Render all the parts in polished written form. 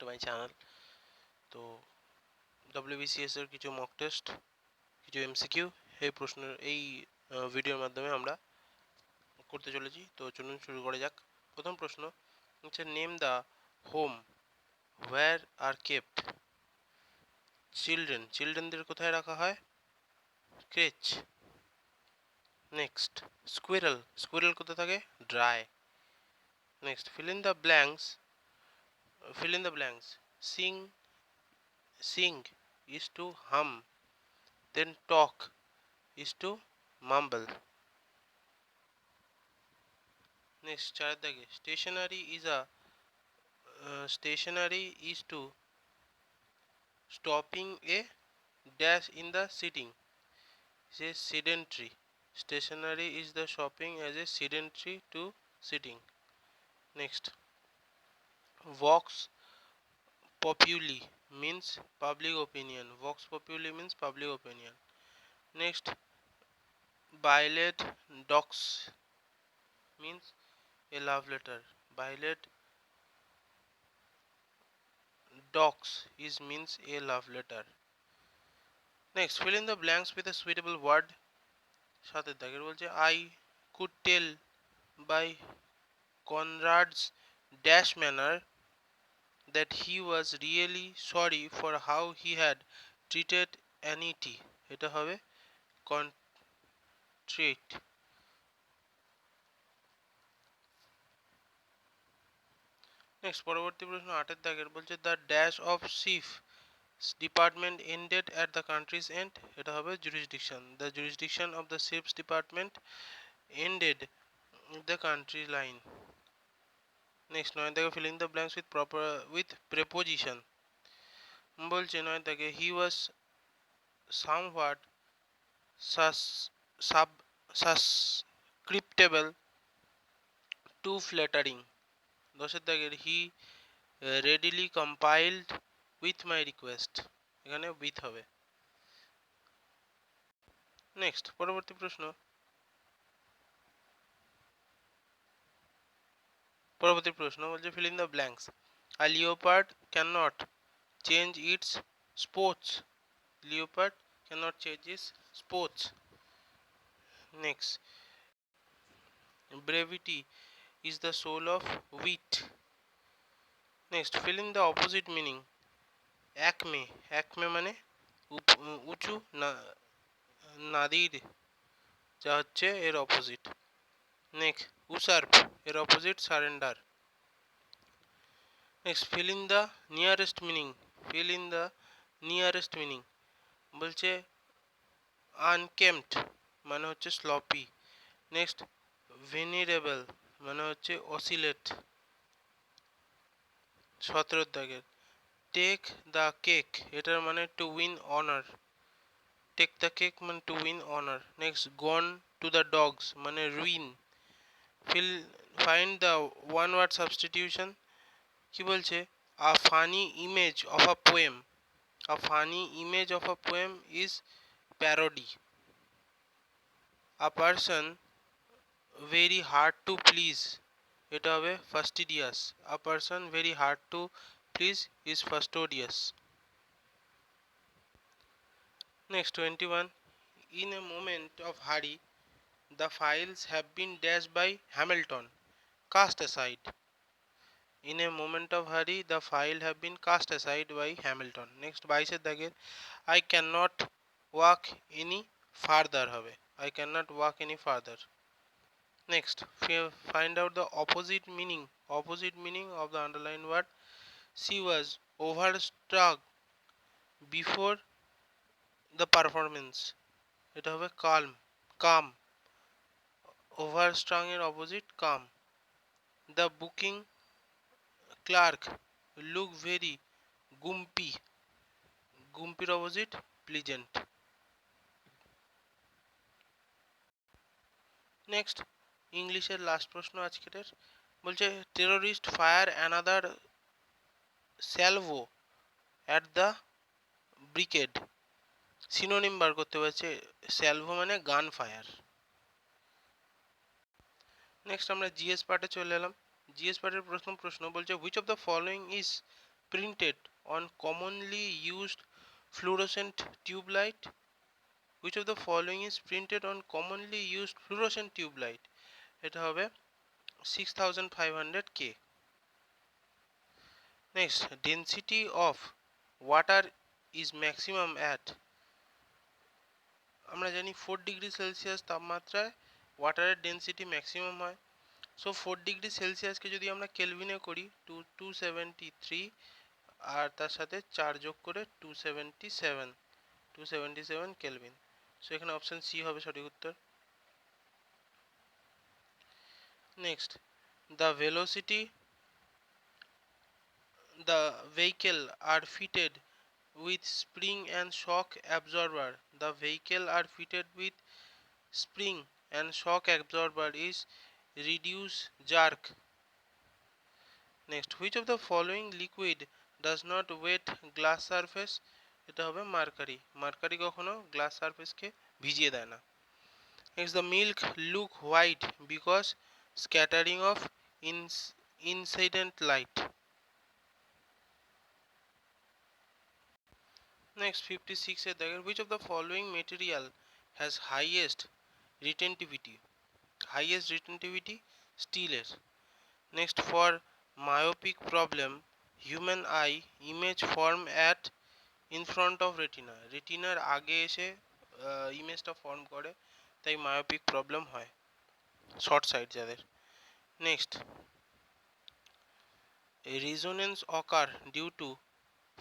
To my channel. তো WBCS এর কিছু মক টেস্ট, কিছু MCQ এই ভিডিওর মাধ্যমে আমরা করতে চলেছি। তো চলুন শুরু করা যাক। প্রথম প্রশ্ন হচ্ছে, name the home where are kept চিলড্রেনদের কোথায় রাখা হয়? ক্রেচ। নেক্সট, স্কুইরেল কোথায় থাকে? Drey. Next, fill in the blanks. Sing is to hum, then talk is to mumble. Next, চার দাগে, stationary is to stopping a dash in the sitting. Say sedentary. Stationary is the shopping as a sedentary to sitting. Next, vox populi means public opinion. Next, Violet docs means a love letter. Violet docs is means a love letter. Next, fill in the blanks with a suitable word. সাথের দাগের বলছে, I could tell by Conrad's dash manner that he was really sorry for how he had treated Anity. এটা হবে contrite. Next, পরবর্তী প্রশ্ন 8 দাগের বলছে, the dash of chief department ended at the country's end. এটা হবে jurisdiction. The jurisdiction of the ships department ended the country line. Next, 9 দাগে fill in the blanks with preposition. বলছে 9 দাগে, he was somewhat susceptible to flattering. 10 দাগের, he readily compiled with my request. এখানে with হবে। Next, পরবর্তী প্রশ্ন বলছে, fill in the blanks. A leopard cannot change its spots. Next, brevity is the soul of wit. Next, fill in the opposite meaning. acme মানে উঁচু নাদির, যা হচ্ছে এর অপোজিট। নেক্সট, usurp এর opposite surrender. Next, fill in the nearest meaning. বলছে unkempt মানে হচ্ছে sloppy. Next, venerable মানে হচ্ছে অসিলেট। 17 দাগের, টেক দ্য কেক এটার মানে to win honour. Next, gone to the dogs মানে ruin. Find the one word substitution. কি বলছে? A funny image of a poem is parody. A person very hard to please, এটা হবে fastidious. A person very hard to please is fastidious. Next, 21, in a moment of hurry the files have been dashed by Hamilton, cast aside. In a moment of hurry the file have been cast aside by Hamilton. Next, 22 দাগের, I cannot walk any further হবে, I cannot walk any further. Next, find out the opposite meaning of the underlined word. She was overstruck before the performance. এটা হবে calm. Overstrung এর opposite calm. The booking clerk looked very grumpy, গুম্পির opposite pleasant. Next, ইংলিশের last প্রশ্ন আজকের। বলছে, terrorist fire another salvo at the brigade. Synonym বার করতে পারছে, স্যালভো মানে গান ফায়ার। নেক্সট, আমরা জিএস পার্টে চলে এলাম। জিএস পার্টের প্রথম প্রশ্ন বলছে, which of the following is printed on commonly used fluorescent tube light? Which of the following is printed on commonly used fluorescent tube light? এটা হবে 6500 K. Next, density of water is maximum at, আমরা জানি 4 degree Celsius তাপমাত্রায় ওয়াটারের density maximum হয়। So 4 degree সেলসিয়াসকে যদি আমরা কেলভিনে করি 273, আর তার সাথে 4 যোগ করে 277 কেলভিন। সো এখানে অপশন সি হবে সঠিক উত্তর। Next, the velocity the vehicle are fitted with spring and shock absorber. The vehicle are fitted with spring and shock absorber is reduce jerk. Next, which of the following liquid does not wet glass surface? এটা হবে mercury. Mercury কখনো glass সারফেসকে ভিজিয়ে দেয় না। Next, the milk look white because scattering of incident light. Next, 56 এর দেখেন, which of the following material has retentivity? Highest retentivity steel এর। Next, for myopic problem, human eye image form at in front of retina. রেটিনার আগে এসে ইমেজটা form করে, তাই myopic problem হয় short sight যাদের। Next, resonance occur due to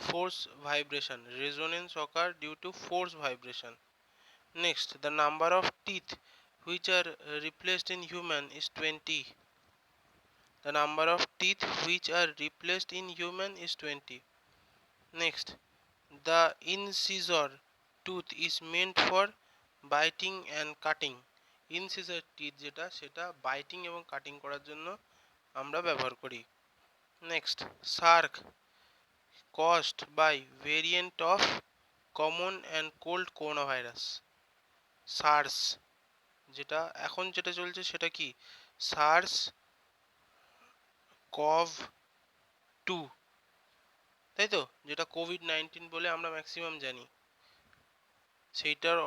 force vibration. Resonance occur due to force vibration. Next, the number of teeth which are replaced in human is 20. The number of teeth which are replaced in human is 20. Next, the incisor tooth is meant for biting and cutting. Incisor teeth যেটা সেটা biting এবং cutting করার জন্য আমরা ব্যবহার করি। Next, SAARC caused by variant of common and cold coronavirus. SARS যেটা এখন যেটা চলছে সেটা কি SARS CoV-2, তাই তো, যেটা কোভিড-19 বলে আমরা ম্যাক্সিমাম জানি, সেইটার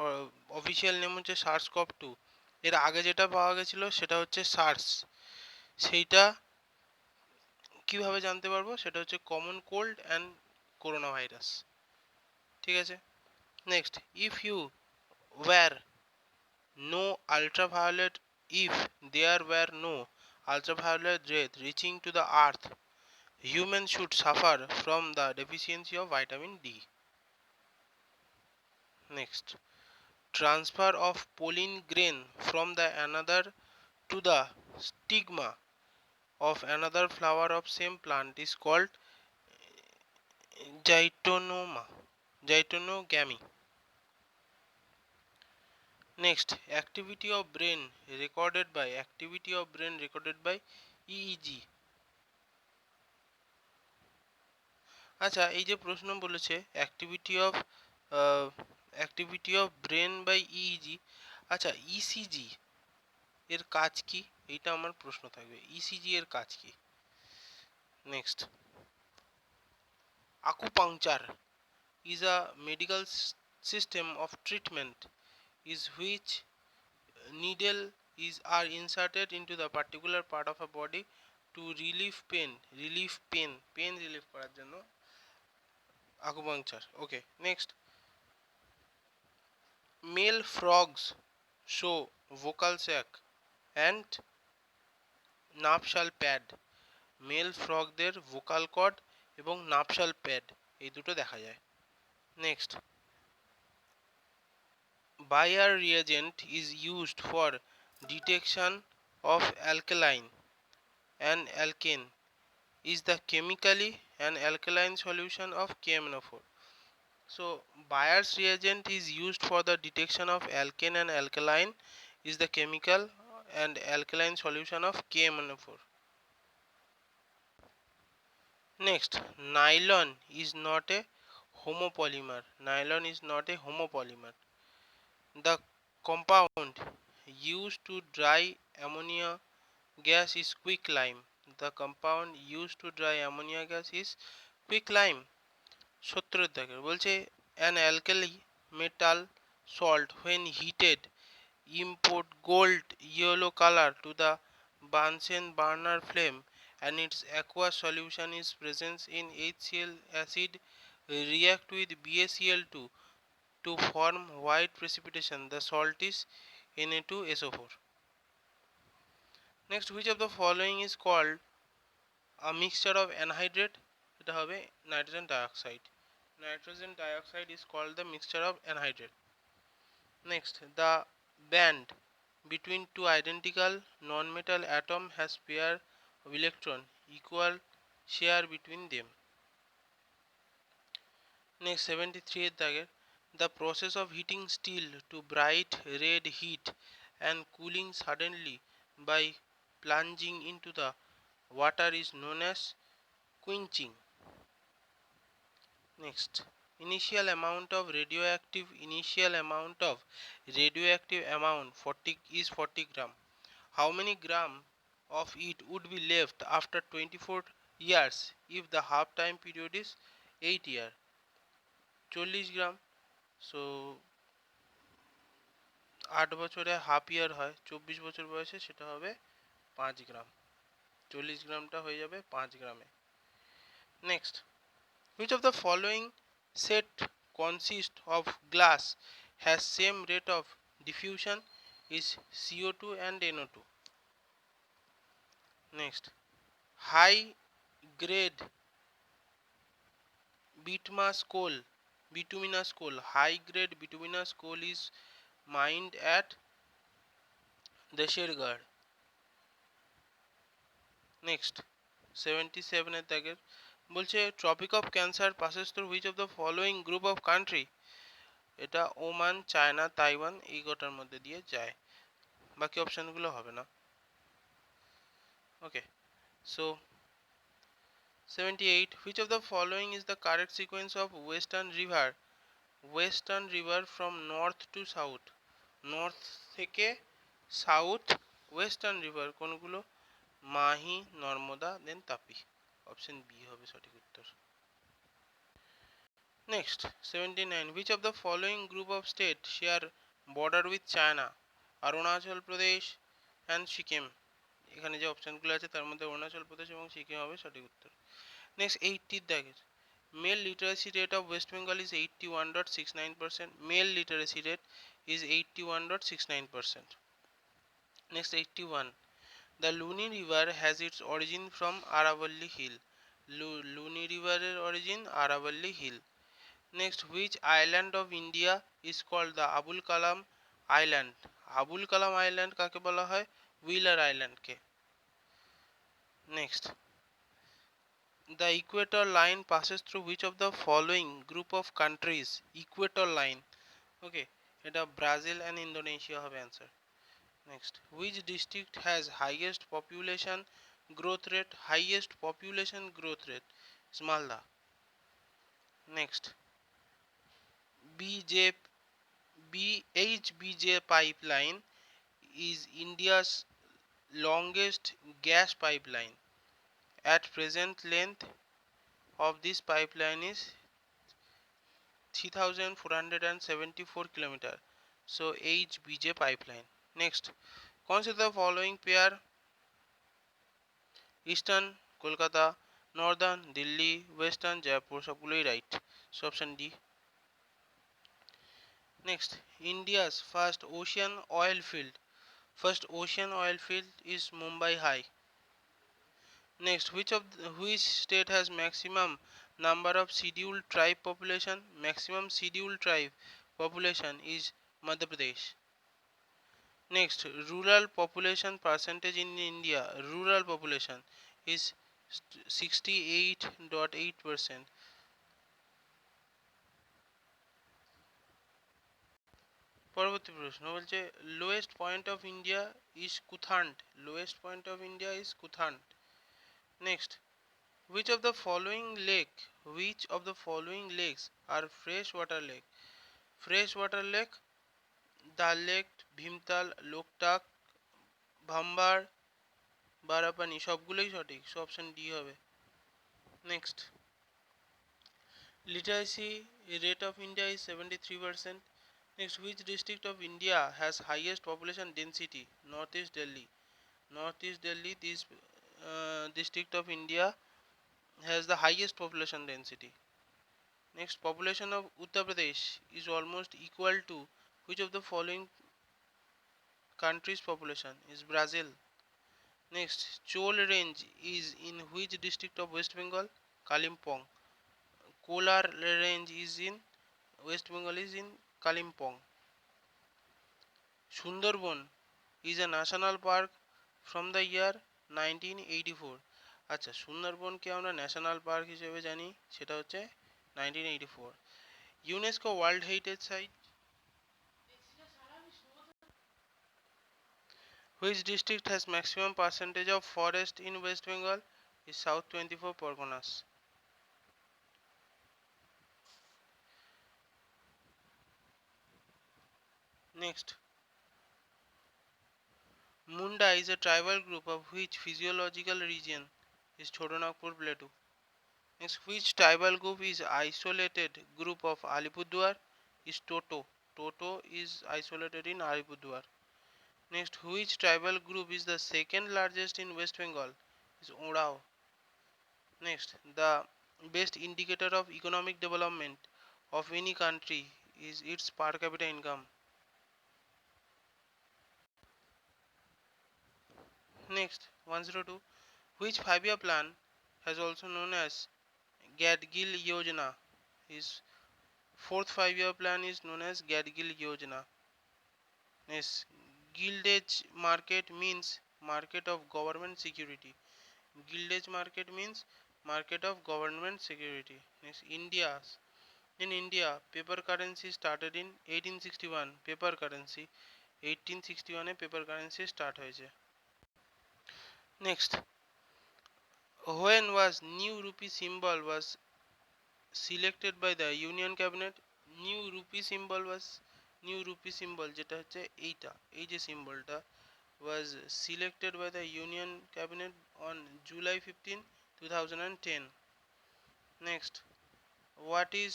অফিসিয়াল নেম হচ্ছে SARS-CoV-2। এর আগে যেটা পাওয়া গেছিল সেটা হচ্ছে SARS। সেইটা কিভাবে জানতে পারবো? সেটা হচ্ছে common cold and corona virus. ঠিক আছে। Next, if you wear no ultraviolet if there were no ultraviolet rays reaching to the earth, humans should suffer from the deficiency of vitamin D. Next, transfer of pollen grain from the another to the stigma of another flower of same plant is called geitonogamy. Next, activity of brain recorded by EEG. আচ্ছা, এই যে প্রশ্ন বলেছে activity of brain by EEG, আচ্ছা ECG এর কাজ কি? এইটা আমার প্রশ্ন থাকবে, ইসিজি এর কাজ কি? Next, acupuncture is a medical system of treatment is which needle is are inserted into the particular part of a body to relieve pain relief করার জন্য acupuncture. Okay, next, male frogs show vocal sac and nuptial pad. Male ফ্রগদের vocal cord এবং nuptial pad এই দুটো দেখা যায়। Next, Bayer reagent is used for detection of alkaline and alkane is the chemically an alkaline solution of KMNO4. So Bayer's reagent is used for the detection of alkane and alkaline is the chemical and alkaline solution of KMNO4. Next, nylon is not a homopolymer. Nylon is not a homopolymer. The compound used to dry ammonia gas is quicklime. The compound used to dry ammonia gas is quick lime 70 দাগের বলছে an alkali metal salt when heated import gold yellow color to the Bunsen burner flame and its aqueous solution is present in HCl acid react with BaCl2 to form white precipitation. The salt is Na2SO4. Next, which of the following is called a mixture of anhydrate? এটা হবে nitrogen dioxide. Nitrogen dioxide is called the mixture of anhydrate. Next, the band between two identical non-metal atom has pair of electron equal share between them. Next, 73 dager, the process of heating steel to bright red heat and cooling suddenly by plunging into the water is known as quenching. Next, initial amount of radioactive amount 40 is 40 gram. How many gram of it would be left after 24 years if the half time period is 8 year? 40 gram. So 8 বছরে half ইয়ার হয়, 24 বছর বয়সে সেটা হবে 5 গ্রাম। 40 গ্রামটা হয়ে যাবে 5 গ্রামে। Next, which of the following set consists of glass has same rate of diffusion is CO2 and NO2? Next, high grade bituminous coal, high grade bituminous coal is mined at Deshergarh. Next, 77 এর দাগের বলছে Tropic of Cancer passes through which of the following group of country? এটা Oman, China, Taiwan এই গোটার মধ্যে দিয়ে যায়, বাকি অপশনগুলো হবে না। ওকে, so 78, which of the following is the correct sequence of western river from north to south? North থেকে সাউথ ওয়েস্টার্ন রিভার কোনগুলো? মাহি, নর্মদা, দেন তাপি। অপশন বি হবে সঠিক উত্তর। Next 79, which of the following group of state share border with China? Arunachal Pradesh and Sikkim. এখানে যে অপশনগুলো আছে তার মধ্যে অরুণাচল প্রদেশ এবং সিকিম হবে সঠিক উত্তর। নেক্সট 80 দাগের male literacy rate of West Bengal is 81.69%. Male literacy rate is 81.69%. Next, 81, the Luni river has its origin from Aravalli Hill. Luni river origin Aravalli Hill. Next, which island of India is called the Abul Kalam Island? Abul Kalam Island কাকে বলা হয়? Wheeler Island K. Next, the equator line passes through which of the following group of countries? Equator line, okay, এটা Brazil and Indonesia হবে answer. Next, which district has highest population growth rate? Highest population growth rate is Malda. Next, BJ BHBJ pipeline is India's longest gas pipeline. At present length of this pipeline is 3474 km. So HBJ pipeline. Next, consider the following pair: eastern Kolkata, northern Delhi, western Jaipur, সবগুলোই right. So option D. Next, India's first ocean oil field is Mumbai High. Next, which state has maximum number of scheduled tribe population? Maximum scheduled tribe population is Madhya Pradesh. Next, rural population percentage in India. Rural population is 68.8%. পরবর্তী প্রশ্ন বলছে lowest point of India is Kuttanad. Lowest point of India is Kuttanad. Next, which of the following lakes are freshwater lake? Freshwater lake, Dal Lake, Bhimtal, Loktak, ভাম্বার, বারাপানি, সবগুলোই সঠিক। So option D হবে। Next, Literacy rate of India is 73%. Next, which district of India has highest population density? Northeast Delhi. Northeast Delhi, this district of India has the highest population density. Next, population of Uttar Pradesh is almost equal to which of the following country's population? Is Brazil. Next, Chol range is in which district of West Bengal? Kalimpong. Kolar range is in West Bengal is in Kalimpong. Sundarban is a national park from the year 1984. আচ্ছা সুন্দরবনকে আমরা national park হিসেবে জানি সেটা হচ্ছে 1984. UNESCO World Heritage site. Which district has maximum percentage of forest in West Bengal? Is South 24 Parganas. Next, Munda is a tribal group of which physiological region? Is Chotanagpur Plateau. Next, which tribal group is isolated group of Alipurduar? Is Toto. Toto is isolated in Alipurduar. Next, which tribal group is the second largest in West Bengal? Is Orao. Next, the best indicator of economic development of any country is its per capita income. Next, 102. Which 5-year plan has also known as Gadgil Yojana? His fourth 5-year plan is known as Gadgil Yojana. Next, Gildage market means market of government security. Gildage market means market of government security. Next, in India, paper currency started in 1861. Paper currency 1861 paper currency start হয়েছে. Next, when was new rupee symbol was selected by the Union Cabinet? New rupee symbol যেটা হচ্ছে এইটা এই যে সিম্বলটা was selected by the Union Cabinet on July 15, 2010. Next, what is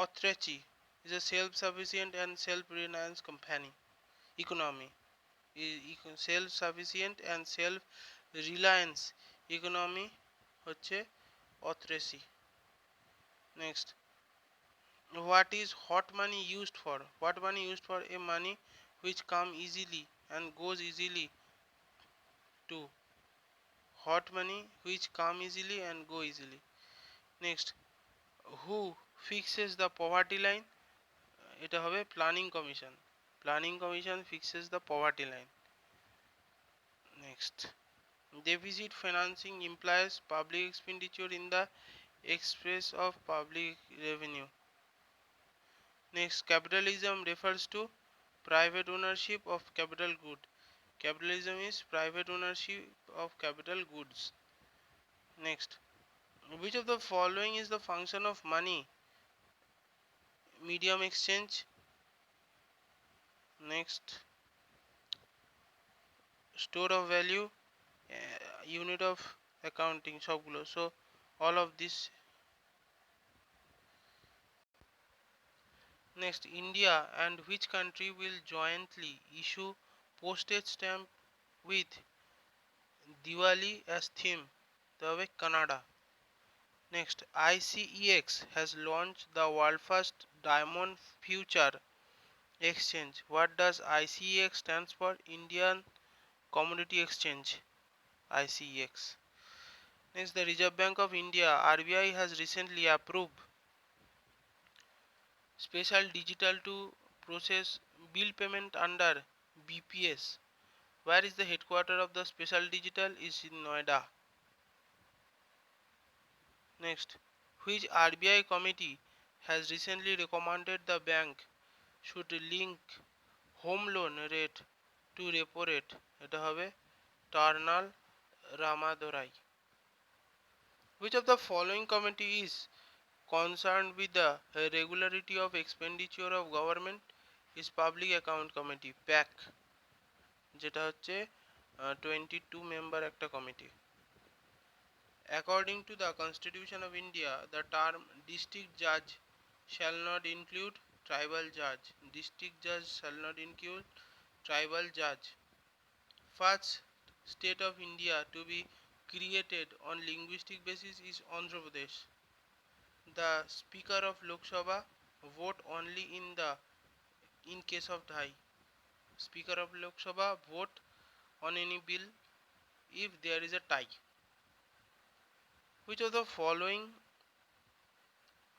Authrechi? Is a self-sufficient and self-reliant company economy. Self-sufficient and self-reliance economy হচ্ছে Authrechi. Next, what is hot money used for? Hot money used for a money which come easily and goes easily to. Hot money which come easily and go easily. Next, who fixes the poverty line? এটা হবে planning commission. Planning commission fixes the poverty line. Next, deficit financing implies public expenditure in the express of public revenue. Next, capitalism refers to private ownership of capital good. Capitalism is private ownership of capital goods. Next, which of the following is the function of money? Medium exchange. Next, store of value, unit of accounting সবগুলো. So all of this. Next, India and which country will jointly issue postage stamp with Diwali as theme? তবে Canada. Next, ICEX has launched the world first diamond future exchange. What does ICEX stands for? Indian Commodity Exchange. ICEX. Next, the Reserve Bank of India RBI has recently approved special digital to process bill payment under BPS. Where is the headquarters of the special digital? Is in Noida. Next, which RBI committee has recently recommended the bank should link home loan rate to repo rate? এটা হবে টার্নাল রামাদোরাই. Which of the following committee is concerned with the regularity of expenditure of government? Is Public Account Committee PAC, যেটা হচ্ছে 22 member একটা committee. According to the Constitution of India, the term district judge shall not include tribal judge. District judge shall not include tribal judge. First state of India to be created on linguistic basis is Andhra Pradesh. The Speaker of Lok Sabha vote only in case of tie. Speaker of Lok Sabha vote on any bill if there is a tie. Which of the following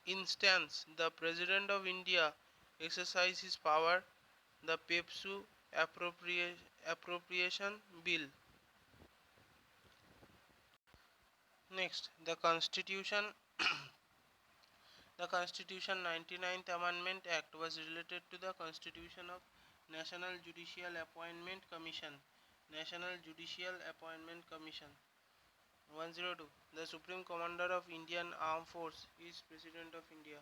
instance the President of India exercise his power? The PEPSU appropriation bill. Next, the Constitution 99th Amendment Act was related to the Constitution of National Judicial Appointment Commission. National Judicial Appointment Commission. 102. The Supreme Commander of Indian Armed Force is President of India.